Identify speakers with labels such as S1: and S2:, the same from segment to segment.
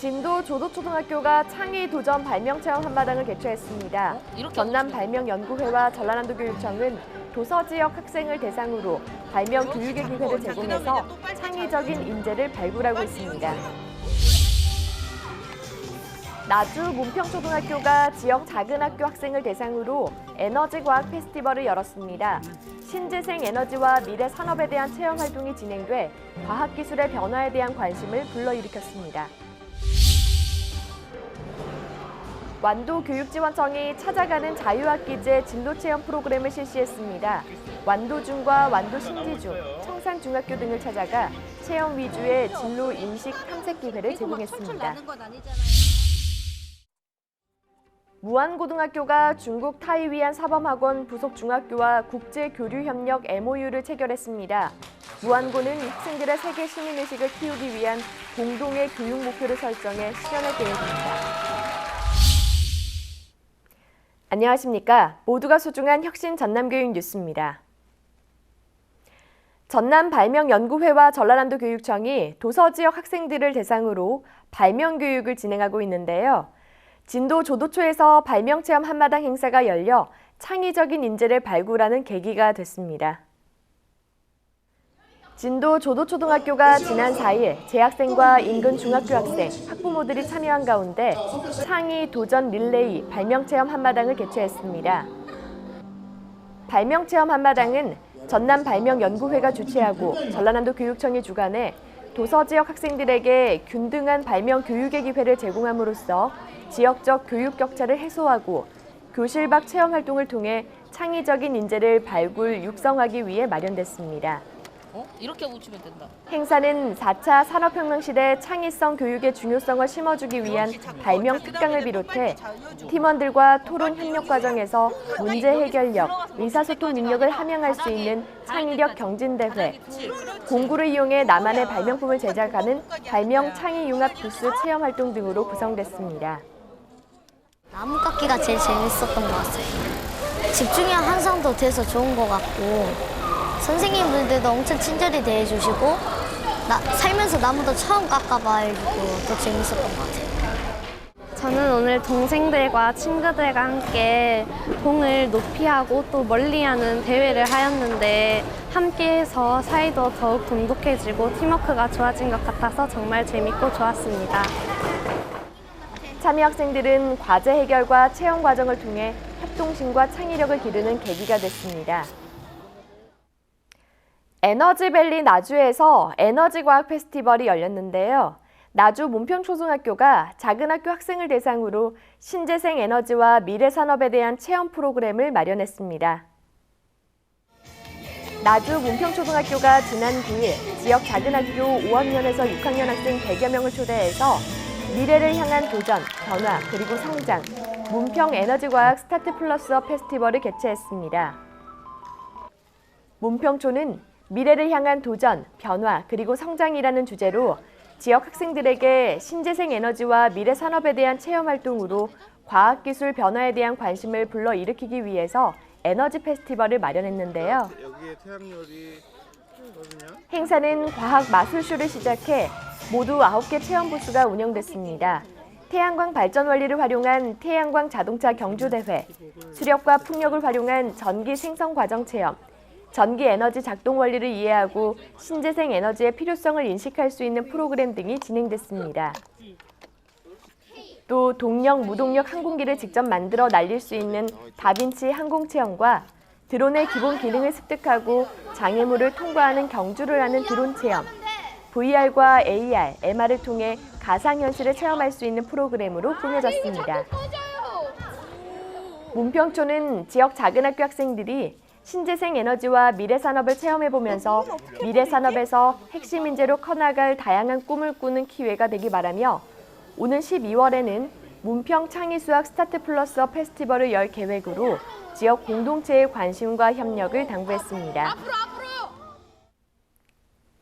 S1: 진도 조도초등학교가 창의 도전 발명체험 한마당을 개최했습니다. 전남 발명연구회와 전라남도 교육청은 도서 지역 학생을 대상으로 발명 교육의 기회를 제공해서 창의적인 인재를 발굴하고 있습니다. 나주 문평초등학교가 지역 작은 학교 학생을 대상으로 에너지과학 페스티벌을 열었습니다. 신재생 에너지와 미래 산업에 대한 체험 활동이 진행돼 과학기술의 변화에 대한 관심을 불러일으켰습니다. 완도교육지원청이 찾아가는 자유학기제 진로체험 프로그램을 실시했습니다. 완도중과 완도신지중, 청산중학교 등을 찾아가 체험 위주의 진로 인식 탐색 기회를 제공했습니다. 무안고등학교가 중국 타이위안 사범학원 부속 중학교와 국제교류협력 MOU를 체결했습니다. 무안고는 학생들의 세계 시민의식을 키우기 위한 공동의 교육 목표를 설정해 실현할 계획입니다. 안녕하십니까. 모두가 소중한 혁신 전남교육 뉴스입니다. 전남 발명연구회와 전라남도 교육청이 도서 지역 학생들을 대상으로 발명 교육을 진행하고 있는데요. 진도 조도초에서 발명체험 한마당 행사가 열려 창의적인 인재를 발굴하는 계기가 됐습니다. 진도 조도초등학교가 지난 4일 재학생과 인근 중학교 학생, 학부모들이 참여한 가운데 창의 도전 릴레이 발명체험 한마당을 개최했습니다. 발명체험 한마당은 전남 발명연구회가 주최하고 전라남도 교육청이 주관해 도서 지역 학생들에게 균등한 발명 교육의 기회를 제공함으로써 지역적 교육 격차를 해소하고 교실 밖 체험 활동을 통해 창의적인 인재를 발굴, 육성하기 위해 마련됐습니다.
S2: 이렇게 붙이면 된다.
S1: 행사는 4차 산업혁명 시대 창의성 교육의 중요성을 심어주기 위한 발명 특강을 비롯해 팀원들과 토론 협력 과정에서 문제 해결력, 의사소통 능력을 함양할 수 있는 창의력 경진대회, 공구를 이용해 나만의 발명품을 제작하는 발명 창의 융합 부스 체험 활동 등으로 구성됐습니다.
S3: 나무 깎기가 제일 재밌었던 것 같아요. 집중력 향상도 돼서 좋은 것 같고 선생님들도 엄청 친절히 대해주시고 살면서 나무도 처음 깎아봐가지고 더 재밌었던 것 같아요.
S4: 저는 오늘 동생들과 친구들과 함께 공을 높이하고 또 멀리하는 대회를 하였는데 함께해서 사이도 더욱 돈독해지고 팀워크가 좋아진 것 같아서 정말 재밌고 좋았습니다.
S1: 참여 학생들은 과제 해결과 체험 과정을 통해 협동심과 창의력을 기르는 계기가 됐습니다. 에너지밸리 나주에서 에너지과학 페스티벌이 열렸는데요. 나주 문평초등학교가 작은 학교 학생을 대상으로 신재생 에너지와 미래 산업에 대한 체험 프로그램을 마련했습니다. 나주 문평초등학교가 지난 9일 지역 작은 학교 5학년에서 6학년 학생 100여 명을 초대해서 미래를 향한 도전, 변화, 그리고 성장, 문평 에너지과학 스타트 플러스업 페스티벌을 개최했습니다. 문평초는 미래를 향한 도전, 변화, 그리고 성장이라는 주제로 지역 학생들에게 신재생 에너지와 미래 산업에 대한 체험 활동으로 과학기술 변화에 대한 관심을 불러일으키기 위해서 에너지 페스티벌을 마련했는데요. 행사는 과학 마술쇼를 시작해 모두 9개 체험 부스가 운영됐습니다. 태양광 발전 원리를 활용한 태양광 자동차 경주대회, 수력과 풍력을 활용한 전기 생성 과정 체험, 전기 에너지 작동 원리를 이해하고 신재생 에너지의 필요성을 인식할 수 있는 프로그램 등이 진행됐습니다. 또 동력, 무동력 항공기를 직접 만들어 날릴 수 있는 다빈치 항공 체험과 드론의 기본 기능을 습득하고 장애물을 통과하는 경주를 하는 드론 체험, VR과 AR, MR을 통해 가상현실을 체험할 수 있는 프로그램으로 꾸며졌습니다. 문평초는 지역 작은 학교 학생들이 신재생 에너지와 미래 산업을 체험해보면서 미래 산업에서 핵심 인재로 커나갈 다양한 꿈을 꾸는 기회가 되기 바라며 오는 12월에는 문평 창의수학 스타트 플러스업 페스티벌을 열 계획으로 지역 공동체의 관심과 협력을 당부했습니다.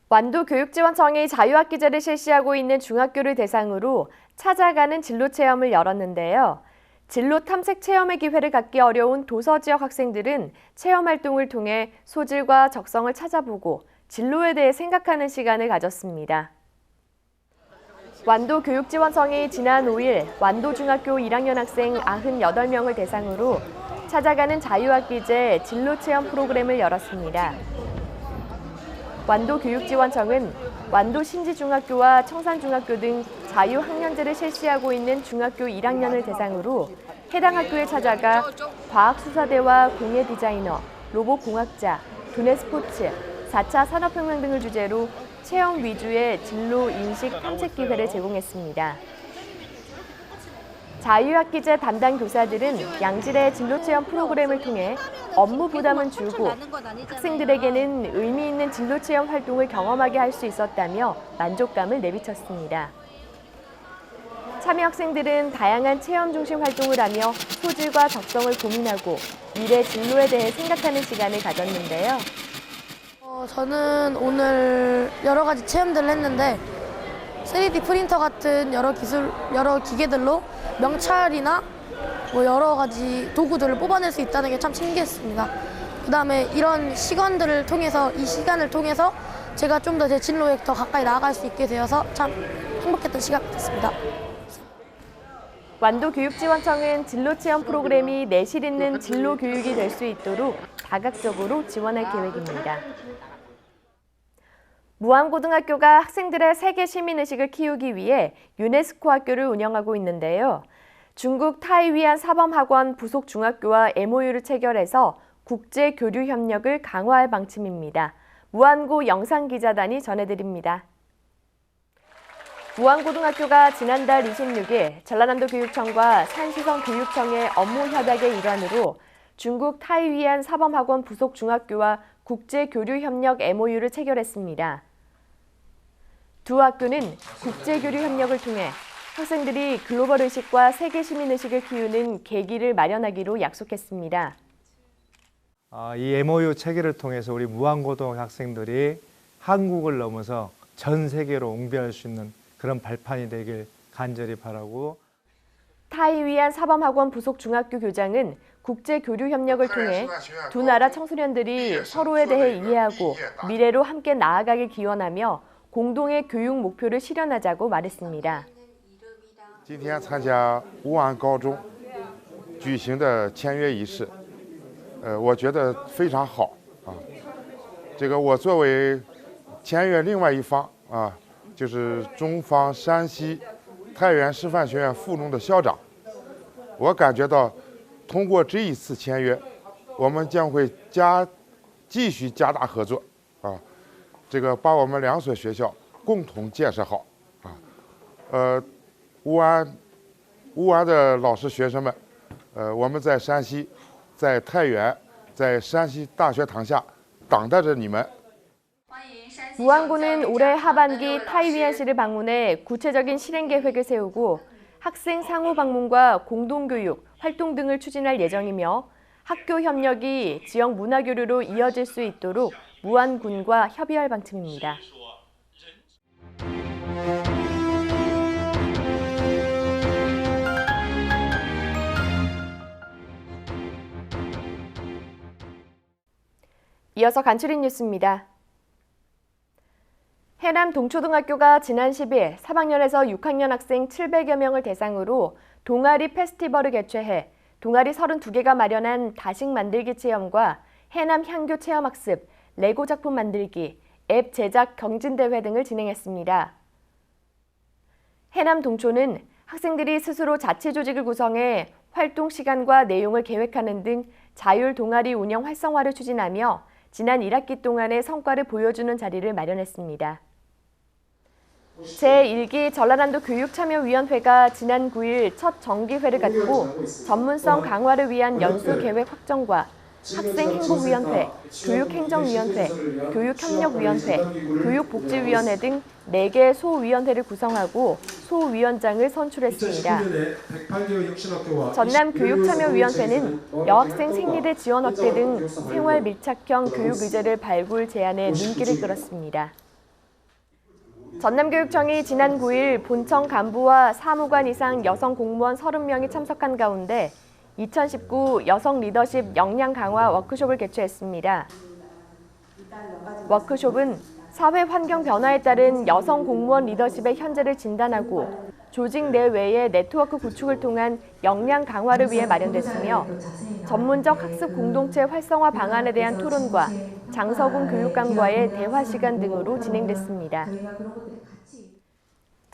S1: 완도교육지원청이 자유학기제를 실시하고 있는 중학교를 대상으로 찾아가는 진로체험을 열었는데요. 진로 탐색 체험의 기회를 갖기 어려운 도서 지역 학생들은 체험 활동을 통해 소질과 적성을 찾아보고 진로에 대해 생각하는 시간을 가졌습니다. 완도교육지원청이 지난 5일 완도중학교 1학년 학생 98명을 대상으로 찾아가는 자유학기제 진로체험 프로그램을 열었습니다. 완도교육지원청은 완도 신지중학교와 청산중학교 등 자유학년제를 실시하고 있는 중학교 1학년을 대상으로 해당 학교에 찾아가 과학수사대와 공예디자이너, 로봇공학자, 두뇌 스포츠, 4차 산업혁명 등을 주제로 체험 위주의 진로 인식 탐색 기회를 제공했습니다. 자유학기제 담당 교사들은 양질의 진로체험 프로그램을 통해 업무 부담은 줄고 학생들에게는 의미 있는 진로체험 활동을 경험하게 할 수 있었다며 만족감을 내비쳤습니다. 참여 학생들은 다양한 체험 중심 활동을 하며 소질과 적성을 고민하고 미래 진로에 대해 생각하는 시간을 가졌는데요.
S5: 저는 오늘 여러 가지 체험들을 했는데 3D 프린터 같은 여러 기계들로 명찰이나 여러 가지 도구들을 뽑아낼 수 있다는 게 참 신기했습니다. 그다음에 이런 시간들을 통해서 이 시간을 통해서 제가 좀 더 제 진로에 더 가까이 나아갈 수 있게 되어서 참 행복했던 시간이었습니다.
S1: 완도교육지원청은 진로체험 프로그램이 내실 있는 진로 교육이 될 수 있도록 다각적으로 지원할 계획입니다. 무안고등학교가 학생들의 세계 시민의식을 키우기 위해 유네스코 학교를 운영하고 있는데요. 중국 타이위안 사범학원 부속 중학교와 MOU를 체결해서 국제 교류 협력을 강화할 방침입니다. 무안고 영상기자단이 전해드립니다. 무안고등학교가 지난달 26일 전라남도 교육청과 산시성 교육청의 업무 협약의 일환으로 중국 타이위안 사범학원 부속 중학교와 국제교류협력 MOU를 체결했습니다. 두 학교는 국제교류 협력을 통해 학생들이 글로벌 의식과 세계 시민 의식을 키우는 계기를 마련하기로 약속했습니다.
S6: 이 MOU 체결을 통해서 우리 무안고등 학생들이 한국을 넘어서 전 세계로 웅변할 수 있는 그런 발판이 되길 간절히 바라고.
S1: 타이위안 사범학원 부속 중학교 교장은 국제교류 협력을 통해 두 나라 청소년들이 서로에 대해 이해하고 미래로 함께 나아가길 기원하며 공동의 교육 목표를 실현하자고 말했습니다.
S7: 今天参加武安高中举行的签约仪式，我觉得非常好啊。这个我作为签约另外一方啊，就是中方山西太原师范学院附中的校长，我感觉到通过这一次签约，我们将会继续加大合作啊，这个把我们两所学校共同建设好啊。武安的老师学生们，我们在山西，在太原，在山西大学堂下等待着你们。
S1: 무안고는 올해 하반기 타이위안시를 방문해 구체적인 실행 계획을 세우고 학생 상호 방문과 공동교육, 활동 등을 추진할 예정이며 학교 협력이 지역 문화교류로 이어질 수 있도록 무안군과 협의할 방침입니다. 이어서 간추린 뉴스입니다. 해남 동초등학교가 지난 10일 3학년에서 6학년 학생 700여 명을 대상으로 동아리 페스티벌을 개최해 동아리 32개가 마련한 다식 만들기 체험과 해남 향교 체험학습, 레고 작품 만들기, 앱 제작 경진대회 등을 진행했습니다. 해남 동초는 학생들이 스스로 자치 조직을 구성해 활동 시간과 내용을 계획하는 등 자율 동아리 운영 활성화를 추진하며 지난 1학기 동안의 성과를 보여주는 자리를 마련했습니다. 제1기 전라남도 교육참여위원회가 지난 9일 첫 정기회를 갖고 전문성 강화를 위한 연수 계획 확정과 학생행복위원회, 교육행정위원회, 교육협력위원회, 교육복지위원회 등 4개 소위원회를 구성하고 소위원장을 선출했습니다. 전남교육참여위원회는 여학생 생리대 지원 확대 등 생활 밀착형 교육 의제를 발굴 제안에 눈길을 끌었습니다. 전남교육청이 지난 9일 본청 간부와 사무관 이상 여성 공무원 30명이 참석한 가운데 2019 여성 리더십 역량 강화 워크숍을 개최했습니다. 워크숍은 사회 환경 변화에 따른 여성 공무원 리더십의 현재를 진단하고 조직 내외의 네트워크 구축을 통한 역량 강화를 위해 마련됐으며 전문적 학습 공동체 활성화 방안에 대한 토론과 장서군 교육감과의 대화 시간 등으로 진행됐습니다.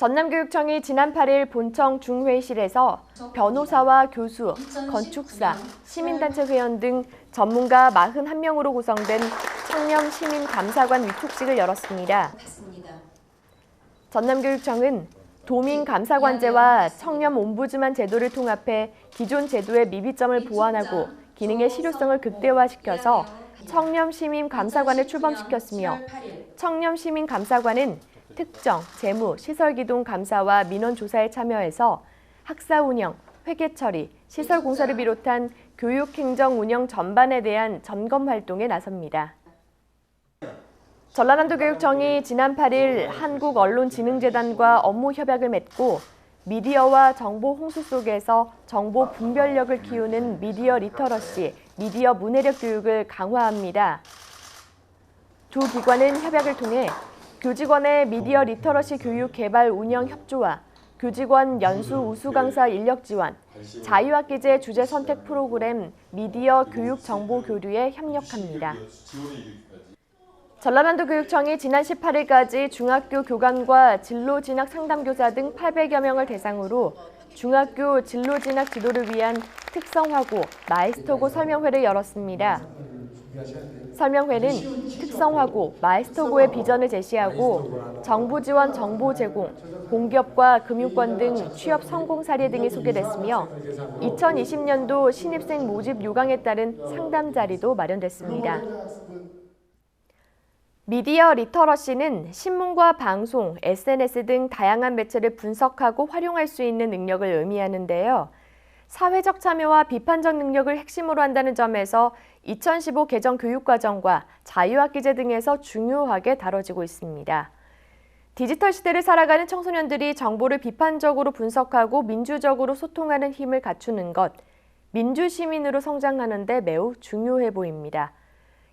S1: 전남교육청이 지난 8일 본청 중회의실에서 변호사와 교수, 건축사, 시민단체 회원 등 전문가 41명으로 구성된 청렴 시민감사관 위촉식을 열었습니다. 전남교육청은 도민감사관제와 청렴 옴부즈만 제도를 통합해 기존 제도의 미비점을 보완하고 기능의 실효성을 극대화시켜서 청렴 시민감사관을 출범시켰으며 청렴 시민감사관은 특정, 재무, 시설 기동 감사와 민원 조사에 참여해서 학사 운영, 회계 처리, 시설 공사를 비롯한 교육 행정 운영 전반에 대한 점검 활동에 나섭니다. 전라남도 교육청이 지난 8일 한국언론진흥재단과 업무 협약을 맺고 미디어와 정보 홍수 속에서 정보 분별력을 키우는 미디어 리터러시, 미디어 문해력 교육을 강화합니다. 두 기관은 협약을 통해 교직원의 미디어 리터러시 교육 개발 운영 협조와 교직원 연수 우수 강사 인력 지원, 자유학기제 주제 선택 프로그램 미디어 교육 정보 교류에 협력합니다. 전라남도 교육청이 지난 18일까지 중학교 교감과 진로 진학 상담교사 등 800여 명을 대상으로 중학교 진로 진학 지도를 위한 특성화고 마이스터고 설명회를 열었습니다. 설명회는 특성화고, 마이스터고의 비전을 제시하고 정부 지원 정보 제공, 공기업과 금융권 등 취업 성공 사례 등이 소개됐으며 2020년도 신입생 모집 요강에 따른 상담 자리도 마련됐습니다. 미디어 리터러시는 신문과 방송, SNS 등 다양한 매체를 분석하고 활용할 수 있는 능력을 의미하는데요. 사회적 참여와 비판적 능력을 핵심으로 한다는 점에서 2015 개정 교육과정과 자유학기제 등에서 중요하게 다뤄지고 있습니다. 디지털 시대를 살아가는 청소년들이 정보를 비판적으로 분석하고 민주적으로 소통하는 힘을 갖추는 것, 민주시민으로 성장하는 데 매우 중요해 보입니다.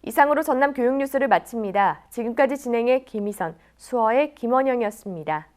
S1: 이상으로 전남 교육뉴스를 마칩니다. 지금까지 진행해 김희선, 수어의 김원영이었습니다.